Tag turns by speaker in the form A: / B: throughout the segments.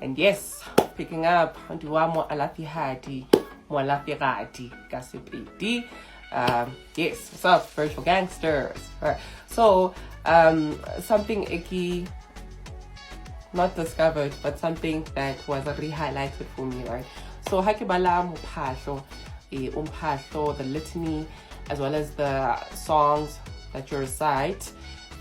A: And yes, picking up Duamo Alafihadi, Moalafiradi, Gasipidi. Yes, what's up, spiritual gangsters? Right. So, something icky, not discovered, but something that was re-highlighted for me, right? So, Hakibala Muphahlo, the litany, as well as the songs that you recite,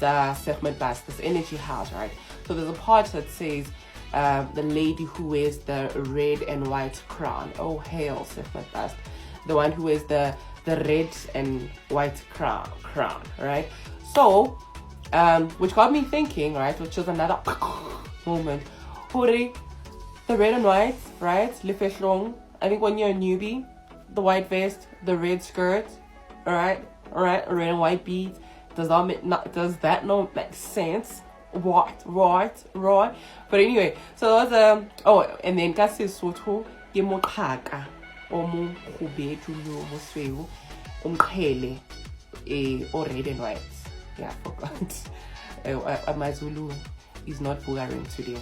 A: the Sekhmet Bast, this energy house, right? So there's a part that says, the lady who wears the red and white crown. Oh, hail, Sekhmet Bast. The one who wears the red and white crown, right? So, which got me thinking, right? Which is another moment. Hori, the red and white, right? Lifeshlong. I think when you're a newbie, the white vest, the red skirt, alright, red and white beads. Does that not make sense? Right. But anyway, so that was and then ka Sesotho ke Moqhaka o mo khubedu lo mo sweu UMqhele or red and white. Yeah, I forgot. My Zulu is not boring today.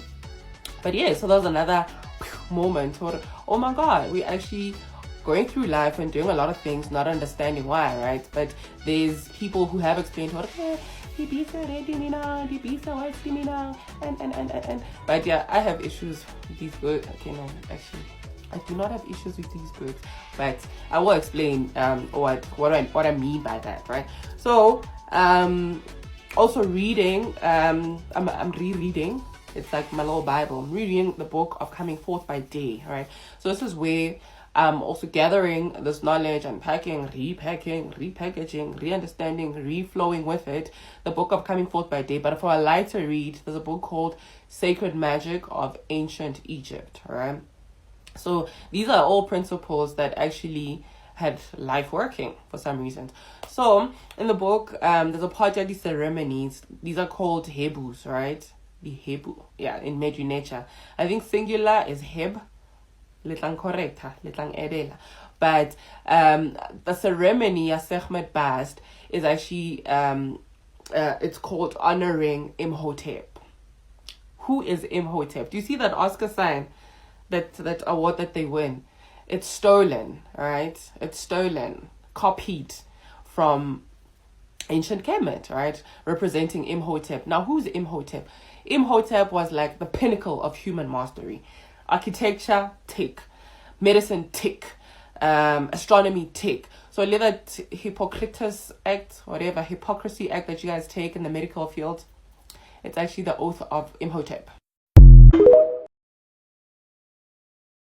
A: But yeah, so that was another moment where, oh my god, we actually going through life and doing a lot of things, not understanding why, right? But there's people who have explained, okay, and but yeah, I have issues with these words. Okay, no, actually, I do not have issues with these words, but I will explain what I mean by that, right? So, also reading, I'm rereading. It's like my little Bible. I'm reading the book of Coming Forth by Day, right? So this is where I'm also gathering this knowledge, unpacking, repacking, repackaging, re-understanding, reflowing with it. The book of Coming Forth by Day. But for a lighter read, there's a book called Sacred Magic of Ancient Egypt, right? So these are all principles that actually had life working for some reason. So in the book, there's a part of these ceremonies. These are called hebus, right? The hebu, yeah, in Medu nature. I think singular is heb. Litlang correcta, litlang edela. But the ceremony of Sekhmet Bast is actually it's called honoring Imhotep. Who is Imhotep? Do you see that Oscar sign, that award that they win? It's stolen, right? It's stolen, copied from ancient Kemet, right? Representing Imhotep. Now, who's Imhotep? Imhotep was like the pinnacle of human mastery. Architecture, tick. Medicine, tick. Astronomy, tick. So that Hippocrates Act, whatever Hypocrisy Act that you guys take in the medical field, it's actually the oath of Imhotep.